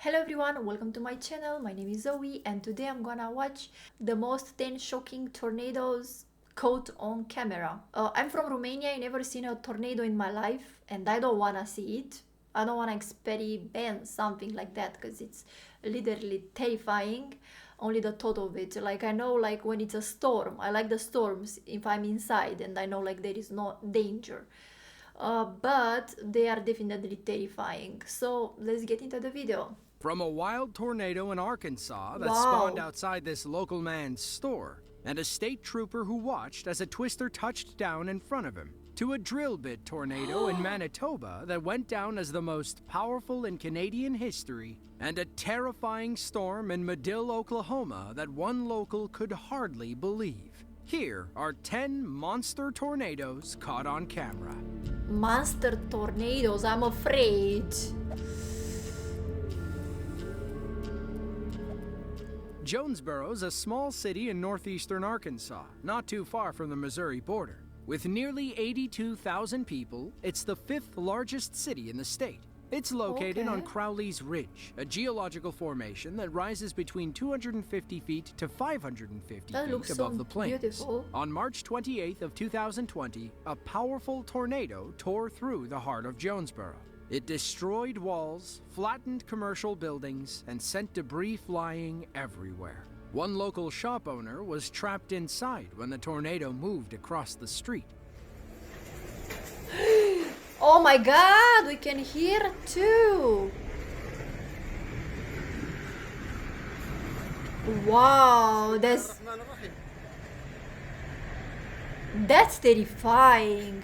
Hello everyone, welcome to my channel. My name is Zoe and today I'm gonna watch the most 10 shocking tornadoes caught on camera. I'm from Romania. I never seen a tornado in my life and I don't wanna see it. I don't wanna experiment something like that because it's literally terrifying. Only the thought of it. Like I know like when it's a storm, I like the storms if I'm inside and I know like there is no danger. But they are definitely terrifying. So let's get into the video. From a wild tornado in Arkansas that Wow. spawned outside this local man's store, and a state trooper who watched as a twister touched down in front of him, to a drill bit tornado in Manitoba that went down as the most powerful in Canadian history, and a terrifying storm in Medill, Oklahoma that one local could hardly believe. Here are 10 monster tornadoes caught on camera. Monster tornadoes, I'm afraid. Jonesboro's a small city in northeastern Arkansas, not too far from the Missouri border. With nearly 82,000 people, it's the fifth largest city in the state. It's located on Crowley's Ridge, a geological formation that rises between 250 feet to 550 feet above the plains. Beautiful. On March 28th of 2020, a powerful tornado tore through the heart of Jonesboro. It destroyed walls, flattened commercial buildings, and sent debris flying everywhere. One local shop owner was trapped inside when the tornado moved across the street. Oh my god, we can hear too. Wow, that's terrifying.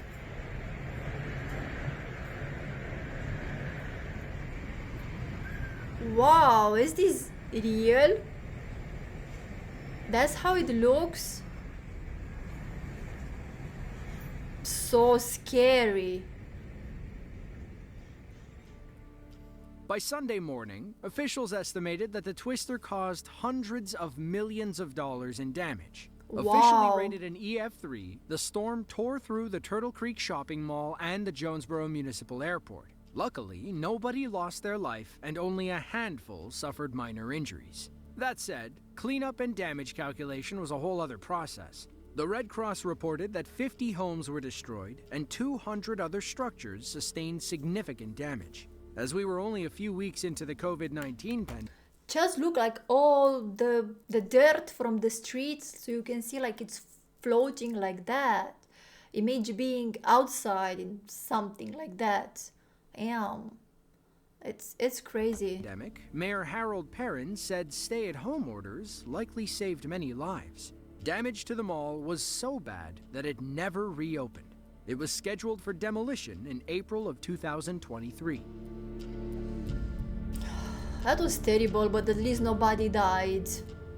Wow, is this real? That's how it looks. So scary. By Sunday morning, officials estimated that the twister caused hundreds of millions of dollars in damage. Wow. Officially rated an EF3, the storm tore through the Turtle Creek Shopping Mall and the Jonesboro Municipal Airport. Luckily, nobody lost their life and only a handful suffered minor injuries. That said, cleanup and damage calculation was a whole other process. The Red Cross reported that 50 homes were destroyed and 200 other structures sustained significant damage. As we were only a few weeks into the COVID-19 pandemic, Just look like all the dirt from the streets, so you can see like it's floating like that. Imagine being outside in something like that. It's crazy. Mayor Harold Perrin said stay-at-home orders likely saved many lives. Damage to the mall was so bad that it never reopened. It was scheduled for demolition in April of 2023. That was terrible, but at least nobody died.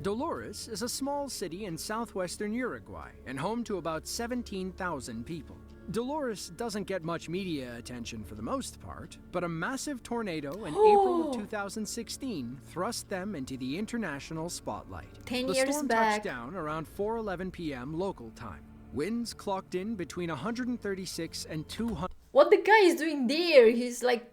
Dolores is a small city in southwestern Uruguay and home to about 17,000 people. Dolores doesn't get much media attention for the most part, but a massive tornado in April of 2016 thrust them into the international spotlight. 10 the years storm back. touched down around 4:11 p.m. local time. Winds clocked in between 136 and 200. What the guy is doing there? He's like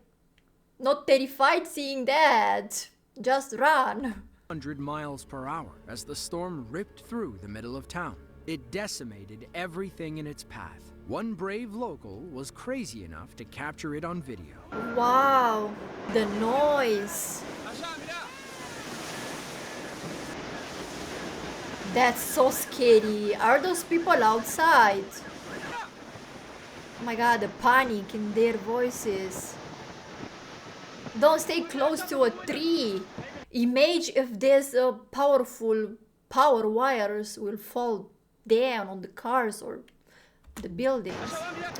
not terrified seeing that. Just run. 100 miles per hour as the storm ripped through the middle of town. It decimated everything in its path. One brave local was crazy enough to capture it on video. Wow, the noise. That's so scary. Are those people outside? Oh my god, the panic in their voices. Don't stay close to a tree. Imagine if there's a powerful power wires will fall down on the cars or the buildings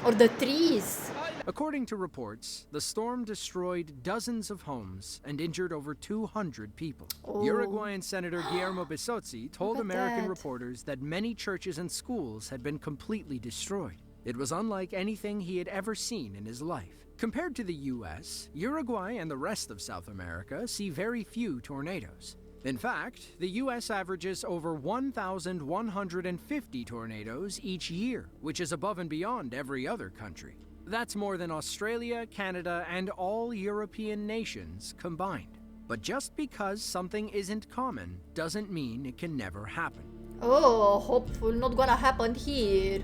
or the trees. According to reports, the storm destroyed dozens of homes and injured over 200 people. Uruguayan Senator Guillermo Bisozzi told American reporters that many churches and schools had been completely destroyed. It was unlike anything he had ever seen in his life. Compared to the US, Uruguay and the rest of South America see very few tornadoes. In fact, the US averages over 1,150 tornadoes each year, which is above and beyond every other country. That's more than Australia, Canada, and all European nations combined. But just because something isn't common doesn't mean it can never happen. Oh, hopeful not gonna happen here.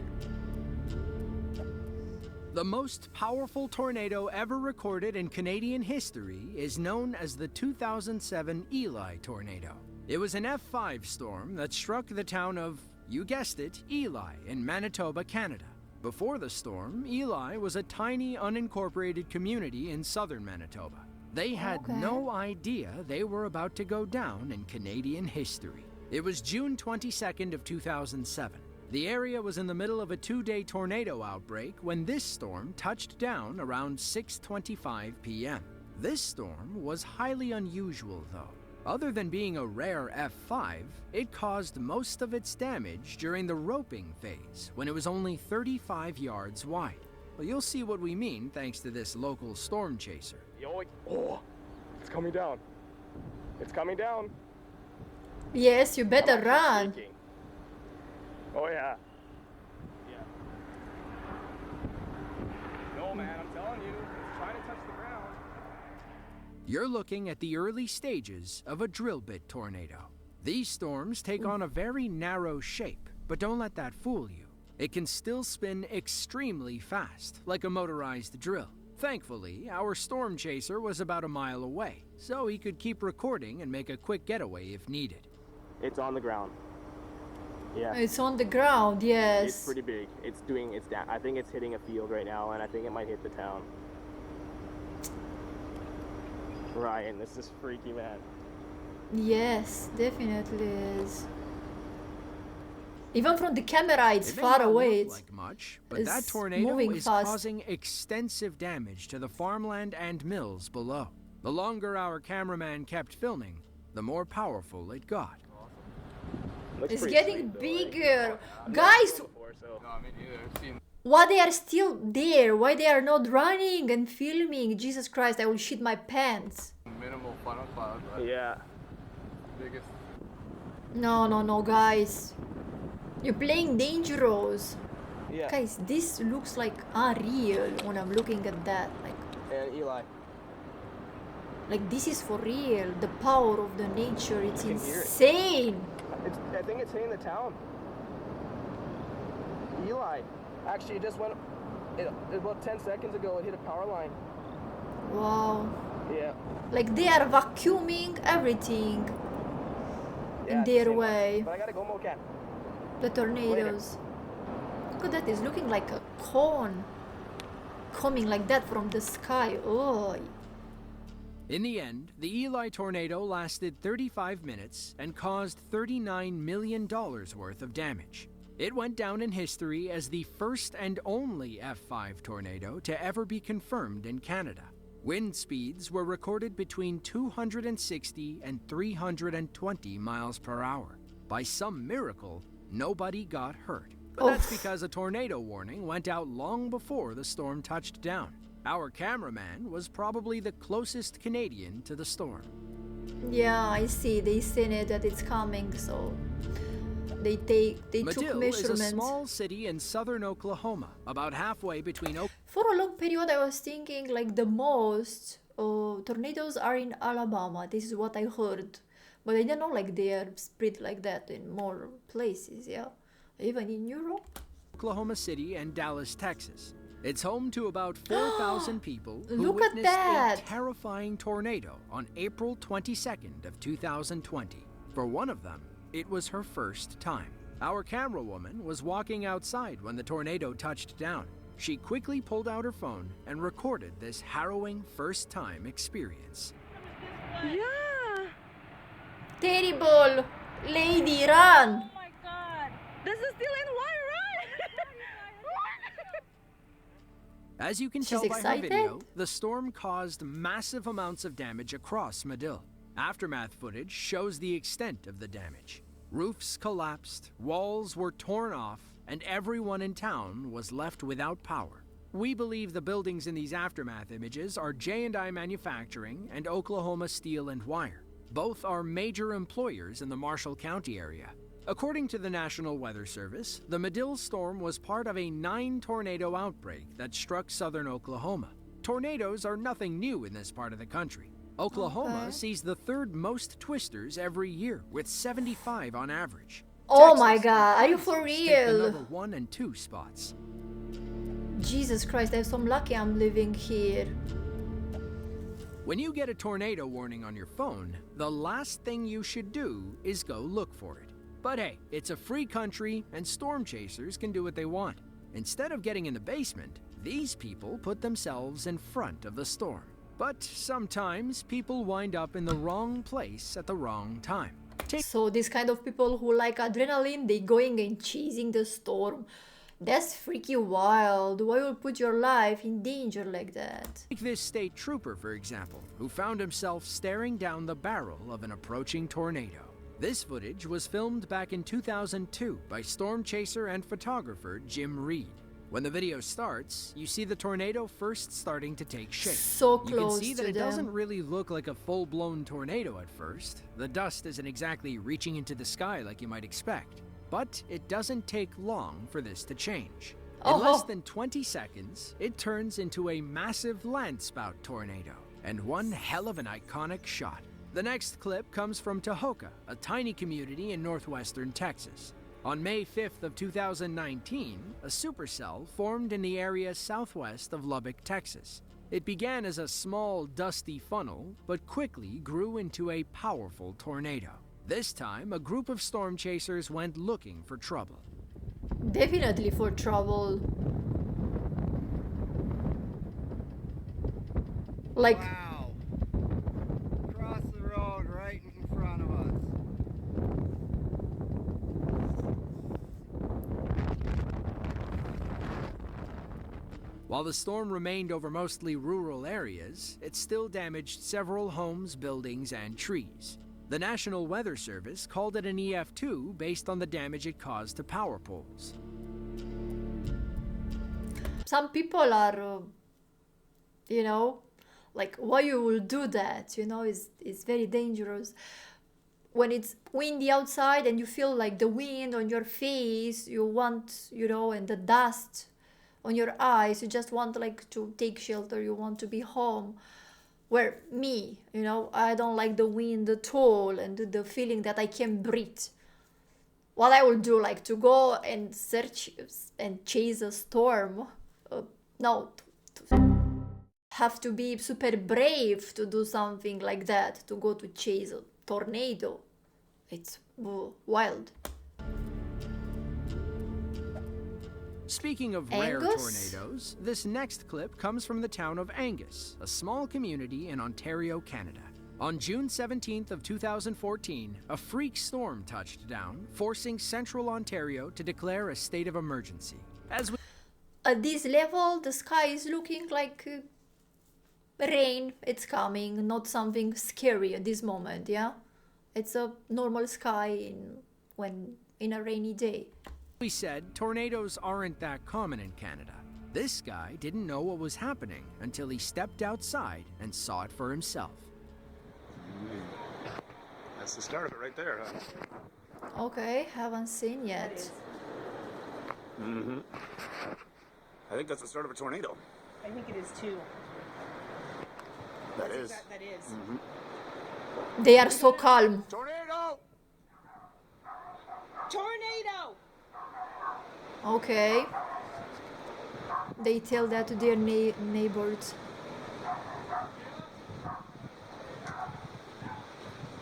The most powerful tornado ever recorded in Canadian history is known as the 2007 Eli tornado. It was an F5 storm that struck the town of, you guessed it, Eli in Manitoba, Canada. Before the storm, Eli was a tiny unincorporated community in southern Manitoba. They had no idea they were about to go down in Canadian history. It was June 22nd of 2007. The area was in the middle of a 2-day tornado outbreak when this storm touched down around 6:25 p.m. This storm was highly unusual though. Other than being a rare F5, it caused most of its damage during the roping phase when it was only 35 yards wide. Well, you'll see what we mean thanks to this local storm chaser. Oh, it's coming down. It's coming down. Yes, you better run. Shaking. Oh yeah. No man, I'm telling you, it's trying to touch the ground. You're looking at the early stages of a drill bit tornado. These storms take on a very narrow shape, but don't let that fool you. It can still spin extremely fast, like a motorized drill. Thankfully, our storm chaser was about a mile away, so he could keep recording and make a quick getaway if needed. It's on the ground. Yeah. It's on the ground, yes. It's pretty big. It's doing its I think it's hitting a field right now, and I think it might hit the town. Ryan, this is freaky, man. Yes, definitely is. Even from the camera, it's It may far not away. look It's like much, but that it's tornado moving is fast. causing extensive damage to the farmland and mills below. The longer our cameraman kept filming, the more powerful it got. Looks It's pretty getting sweet, though, like- bigger. I've never Guys, seen it before, so- No, me neither. I've seen why they are still there? Why they are not running and filming? Jesus Christ, I will shit my pants. minimal funnel cloud, but Yeah. biggest. No, guys. You're playing dangerous. Yeah. Guys, this looks like unreal when I'm looking at that. And Eli. Like this is for real. The power of the nature, it's You can hear it. insane. I think it's hitting the town. Eli. Actually, it just went. About 10 seconds ago, it hit a power line. Wow. Yeah. Like they are vacuuming everything Yeah, in it's the their same one. way. But I gotta go, Mocat. The tornadoes. Look at that, it's looking like a cone coming like that from the sky. Oh. In the end, the Eli tornado lasted 35 minutes and caused $39 million worth of damage. It went down in history as the first and only F5 tornado to ever be confirmed in Canada. Wind speeds were recorded between 260 and 320 miles per hour. By some miracle, nobody got hurt. But that's because a tornado warning went out long before the storm touched down. Our cameraman was probably the closest Canadian to the storm. Yeah, I see. They seen it that it's coming, so they took Madill measurements. is a small city in southern Oklahoma, about halfway between For a long period, I was thinking like the most tornadoes are in Alabama. This is what I heard, but I didn't know like they are spread like that in more places. Yeah, even in Europe. Oklahoma City and Dallas, Texas. It's home to about 4,000 people who Look at witnessed that. a terrifying tornado on April 22nd of 2020. For one of them, it was her first time. Our camera woman was walking outside when the tornado touched down. She quickly pulled out her phone and recorded this harrowing first-time experience. Yeah. Terrible, lady, run! Oh my god. This is still in one, As you can She's tell by her excited? video, the storm caused massive amounts of damage across Madill. Aftermath footage shows the extent of the damage. Roofs collapsed, walls were torn off, and everyone in town was left without power. We believe the buildings in these aftermath images are J&I Manufacturing and Oklahoma Steel and Wire. Both are major employers in the Marshall County area. According to the National Weather Service, the Madill storm was part of a 9-tornado outbreak that struck southern Oklahoma. Tornadoes are nothing new in this part of the country. Oklahoma Okay. sees the third most twisters every year, with 75 on average. Oh my Texas and god, are you for Kansas take the real? number 1 and 2 spots. Jesus Christ, I'm so lucky I'm living here. When you get a tornado warning on your phone, the last thing you should do is go look for it. But hey, it's a free country and storm chasers can do what they want. Instead of getting in the basement, these people put themselves in front of the storm. But sometimes people wind up in the wrong place at the wrong time. So these kind of people who like adrenaline, they going and chasing the storm. That's freaky wild. Why would put your life in danger like that? Take this state trooper, for example, who found himself staring down the barrel of an approaching tornado. This footage was filmed back in 2002 by storm chaser and photographer Jim Reed. When the video starts, you see the tornado first starting to take shape. So You can close see that to it doesn't them. really look like a full-blown tornado at first. The dust isn't exactly reaching into the sky like you might expect. But it doesn't take long for this to change. In less Oh. than 20 seconds, it turns into a massive landspout tornado, and one hell of an iconic shot. The next clip comes from Tahoka, a tiny community in northwestern Texas. On May 5th of 2019, a supercell formed in the area southwest of Lubbock, Texas. It began as a small, dusty funnel, but quickly grew into a powerful tornado. This time, a group of storm chasers went looking for trouble. Definitely for trouble. Like, Wow. Across the road right in front of us. While the storm remained over mostly rural areas, it still damaged several homes, buildings, and trees. The National Weather Service called it an EF2 based on the damage it caused to power poles. some people are, you know, like why you will do that, you know, is very dangerous. When it's windy outside and you feel like the wind on your face, you want, you know, and the dust on your eyes, you just want like to take shelter, you want to be home. Where me, you know, I don't like the wind at all and the feeling that I can breathe. What I will do, like to go and search and chase a storm, no, have to be super brave to do something like that, to go to chase a tornado. It's wild. Speaking of rare Angus? tornadoes, this next clip comes from the town of Angus, a small community in Ontario, Canada. On June 17th of 2014, a freak storm touched down, forcing central Ontario to declare a state of emergency. As we At this level, the sky is looking like rain. It's coming, not something scary at this moment, yeah? It's a normal sky in a rainy day. said, tornadoes aren't that common in Canada. This guy didn't know what was happening until he stepped outside and saw it for himself. That's the start of it right there, huh? Okay, haven't seen yet. Mm-hmm. I think that's the start of a tornado. I think it is too. That is. That is. They are so calm. Tornado! Tornado! Okay. They tell that to their neighbors.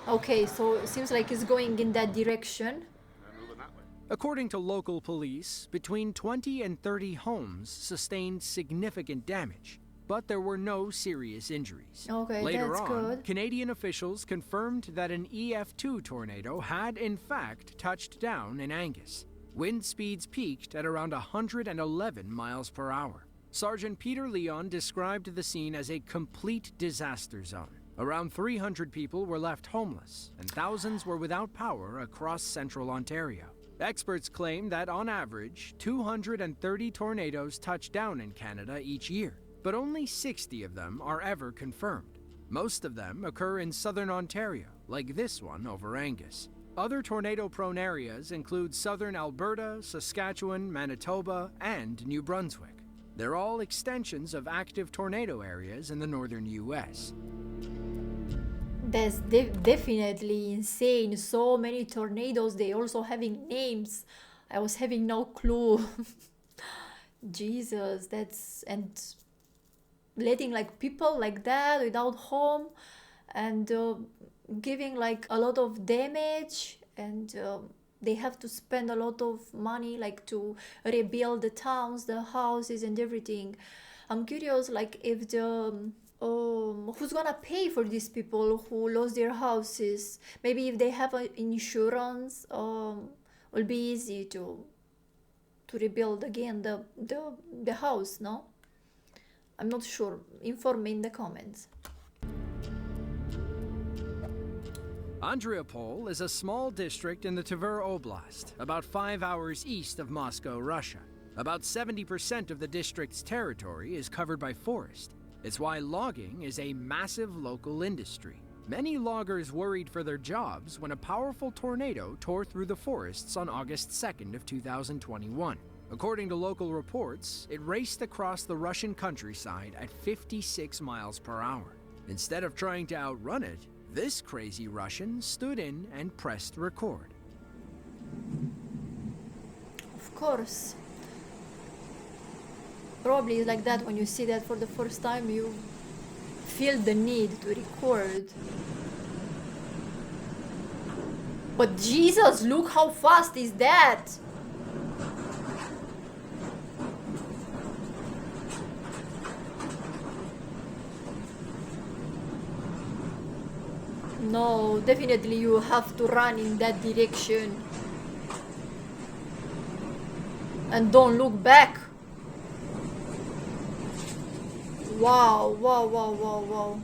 Okay, so it seems like it's going in that direction. I'm moving that way. According to local police, between 20 and 30 homes sustained significant damage, but there were no serious injuries. Okay, Later that's on, good. Canadian officials confirmed that an EF2 tornado had in fact touched down in Angus. Wind speeds peaked at around 111 miles per hour. Sergeant Peter Leon described the scene as a complete disaster zone. Around 300 people were left homeless, and thousands were without power across central Ontario. Experts claim that on average, 230 tornadoes touch down in Canada each year, but only 60 of them are ever confirmed. Most of them occur in southern Ontario, like this one over Angus. Other tornado-prone areas include southern Alberta, Saskatchewan, Manitoba, and New Brunswick. They're all extensions of active tornado areas in the northern U.S. That's definitely insane. So many tornadoes, they also having names. I was having no clue. Jesus, that's, and letting like people like that without home, and giving like a lot of damage, and they have to spend a lot of money like to rebuild the towns, the houses and everything. I'm curious like if the who's gonna pay for these people who lost their houses. Maybe if they have an insurance, will be easy to rebuild again the house. No, I'm not sure. Inform me in the comments. Andriopol is a small district in the Tver Oblast, about 5 hours east of Moscow, Russia. About 70% of the district's territory is covered by forest. It's why logging is a massive local industry. Many loggers worried for their jobs when a powerful tornado tore through the forests on August 2nd of 2021. According to local reports, it raced across the Russian countryside at 56 miles per hour. Instead of trying to outrun it, this crazy Russian stood in and pressed record. Of course. Probably like that when you see that for the first time, you feel the need to record. But Jesus, look how fast is that! No, definitely you have to run in that direction. And don't look back. Wow, wow, wow, wow, wow.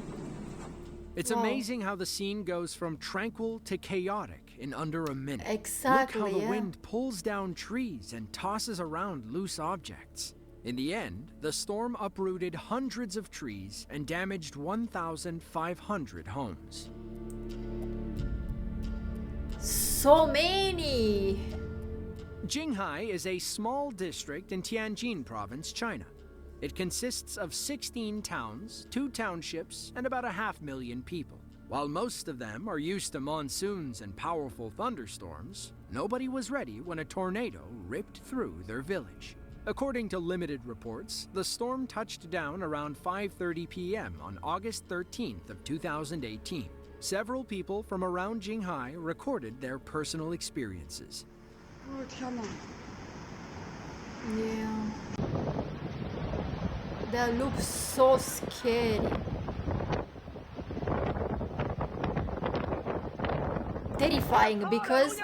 It's amazing how the scene goes from tranquil to chaotic in under a minute. Exactly, Look how the yeah. wind pulls down trees and tosses around loose objects. In the end, the storm uprooted hundreds of trees and damaged 1,500 homes. So many! Jinghai is a small district in Tianjin province, China. It consists of 16 towns, 2 townships, and about 500,000 people. While most of them are used to monsoons and powerful thunderstorms, nobody was ready when a tornado ripped through their village. According to limited reports, the storm touched down around 5:30 p.m. on August 13th of 2018. Several people from around Jinghai recorded their personal experiences. Yeah. That looks so scary. Terrifying, because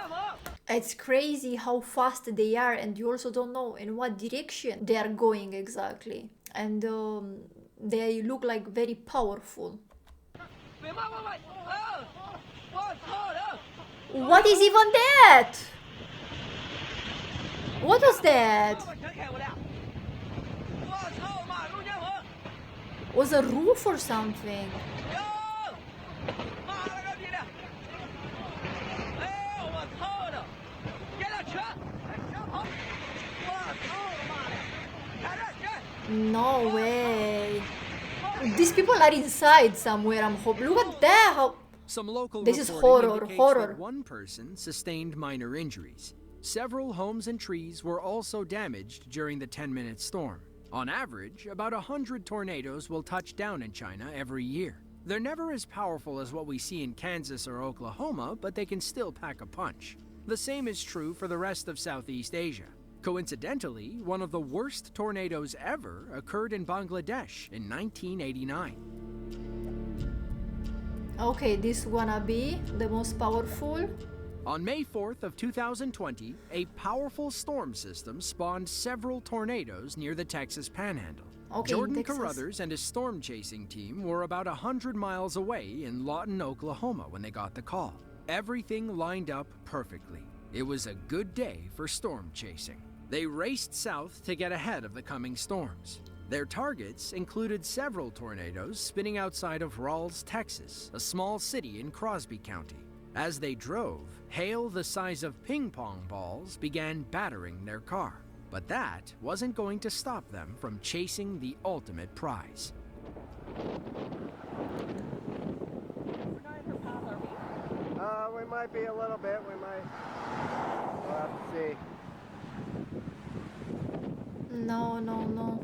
it's crazy how fast they are, and you also don't know in what direction they are going exactly. And they look like very powerful. What is even that? What was that? Was a roof or something? No way. These people are inside somewhere, I'm hoping. Look at that. How... Some local This is reporting horror, indicates horror. that one person sustained minor injuries. Several homes and trees were also damaged during the 10-minute storm. On average, about 100 tornadoes will touch down in China every year. They're never as powerful as what we see in Kansas or Oklahoma, but they can still pack a punch. The same is true for the rest of Southeast Asia. Coincidentally, one of the worst tornadoes ever occurred in Bangladesh in 1989. Okay, this gonna be the most powerful. On May 4th of 2020, a powerful storm system spawned several tornadoes near the Texas Panhandle. Okay, Jordan Texas. Carruthers and his storm chasing team were about 100 miles away in Lawton, Oklahoma when they got the call. Everything lined up perfectly. It was a good day for storm chasing. They raced south to get ahead of the coming storms. Their targets included several tornadoes spinning outside of Ralls, Texas, a small city in Crosby County. As they drove, hail the size of ping-pong balls began battering their car. But that wasn't going to stop them from chasing the ultimate prize. might be a little bit. We'll have to see. No, no, no.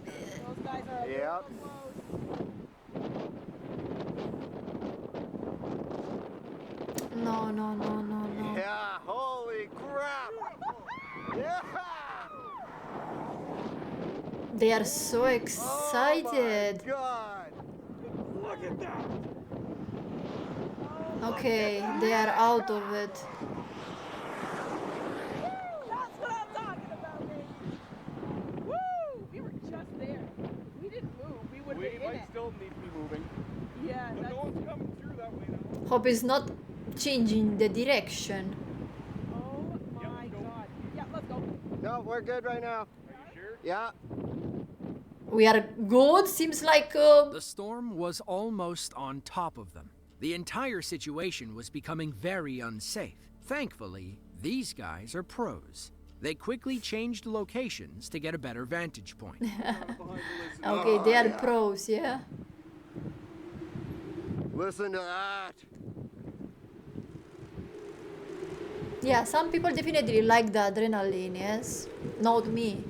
Those guys are a Yep. little close. No, no, no, no, no. Yeah, holy crap! Yeah! They are so excited. Oh my God! Look at that! Okay, they are out of it. That's what I'm talking about, baby. Woo! We were just there. If we didn't move, we would have We been in might it. still need to be moving. Yeah, But that's... no one's coming through that way now. Hope it's not changing the direction. Oh my God. Yeah, let's go. No, we're good right now. Are you sure? Yeah. We are good. Seems like The storm was almost on top of them. The entire situation was becoming very unsafe. Thankfully, these guys are pros. They quickly changed locations to get a better vantage point. okay, they are pros, yeah. Listen to that. Yeah, some people definitely like the adrenaline, yes. Not me.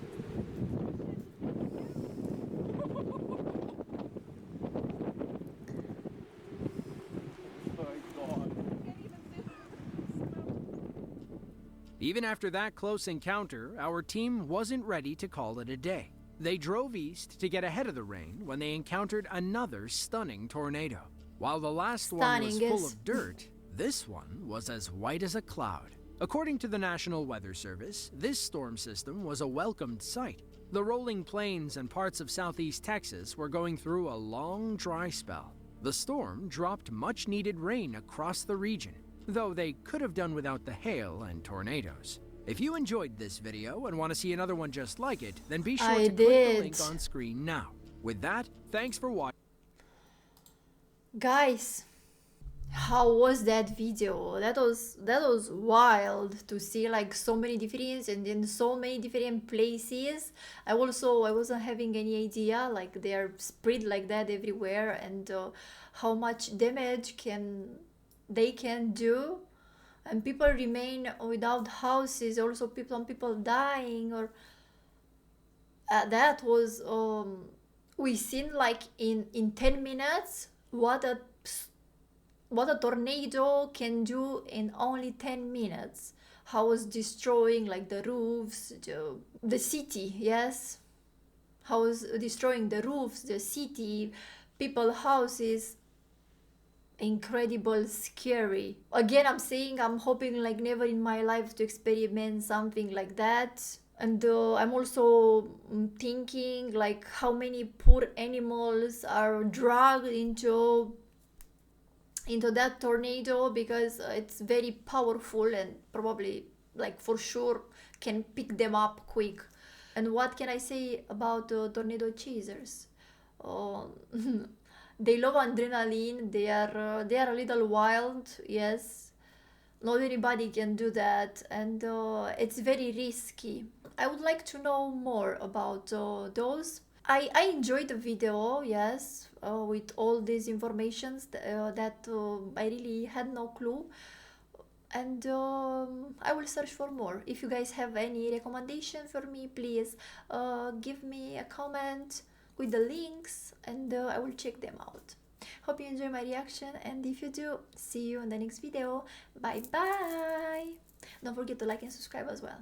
Even after that close encounter, our team wasn't ready to call it a day. They drove east to get ahead of the rain when they encountered another stunning tornado. While the last one was Stunning, full yes. of dirt, this one was as white as a cloud. According to the National Weather Service, this storm system was a welcomed sight. The rolling plains and parts of southeast Texas were going through a long dry spell. The storm dropped much-needed rain across the region, though they could have done without the hail and tornadoes. If you enjoyed this video and want to see another one just like it, then be sure I to click the did. link on screen now. With that, thanks for watching. Guys, how was that video? That was wild to see like so many different and in so many different places. I wasn't having any idea like they are spread like that everywhere, and how much damage they can do, and people remain without houses. Also, some people dying, or that was we seen like in 10 minutes what a tornado can do in only 10 minutes. How it's destroying like the roofs, the city, yes. How it's destroying the roofs, the city, people houses. Incredible, scary. Again, I'm saying I'm hoping like never in my life to experiment something like that. And I'm also thinking like how many poor animals are dragged into that tornado, because it's very powerful and probably like for sure can pick them up quick. And what can I say about tornado chasers? They love adrenaline. They are a little wild, yes. Not everybody can do that, and it's very risky. I would like to know more about those. I enjoyed the video, yes, with all these informations that I really had no clue. And I will search for more. If you guys have any recommendation for me, please give me a comment with the links, and I will check them out. Hope you enjoy my reaction, and if you do, see you in the next video. Bye bye. Don't forget to like and subscribe as well.